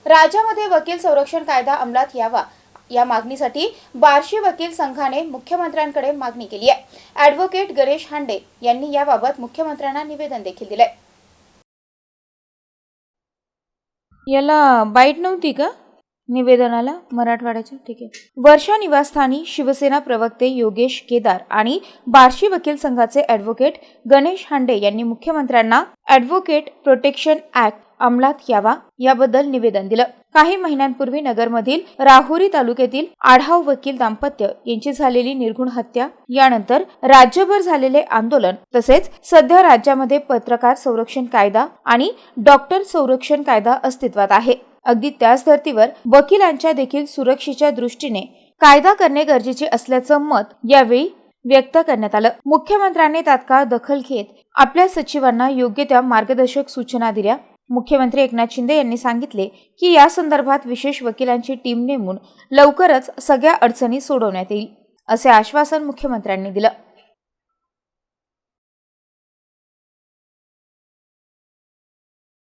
राज्यामध्ये वकील संरक्षण कायदा अंमलात यावा या मागणीसाठी बार्शी वकील संघाने मुख्यमंत्र्यांकडे मागणी केली आहे. ॲडव्होकेट गणेश हांडे यांनी याबाबत मुख्यमंत्र्यांना निवेदन देखील दिले. याला बाईट नव्हती का निवेदनाला मराठवाड्याच्या? ठीक आहे. वर्षा निवासस्थानी शिवसेना प्रवक्ते योगेश केदार आणि बार्शी वकील संघाचे ॲडव्होकेट गणेश हांडे यांनी मुख्यमंत्र्यांना ॲडव्होकेट प्रोटेक्शन ॲक्ट अंमलात यावा याबद्दल निवेदन दिलं. काही महिन्यांपूर्वी नगरमधील राहुरी तालुक्यातील आढाव वकील दाम्पत्य यांची झालेली निर्घृण हत्या, यानंतर राज्यभर झालेले आंदोलन, तसेच सध्या राज्यामध्ये पत्रकार संरक्षण कायदा आणि डॉक्टर संरक्षण कायदा अस्तित्वात आहे. अगदी त्याच धर्तीवर वकिलांच्या देखील सुरक्षेच्या दृष्टीने कायदा करणे गरजेचे असल्याचं मत यावेळी व्यक्त करण्यात आलं. मुख्यमंत्र्यांनी तात्काळ दखल घेत आपल्या सचिवांना योग्य त्या मार्गदर्शक सूचना दिल्या. मुख्यमंत्री एकनाथ शिंदे यांनी सांगितले की या संदर्भात विशेष वकिलांची टीम नेमून लवकरच सगळ्या अडचणी सोडवण्यात येईल, असे आश्वासन मुख्यमंत्र्यांनी दिलं.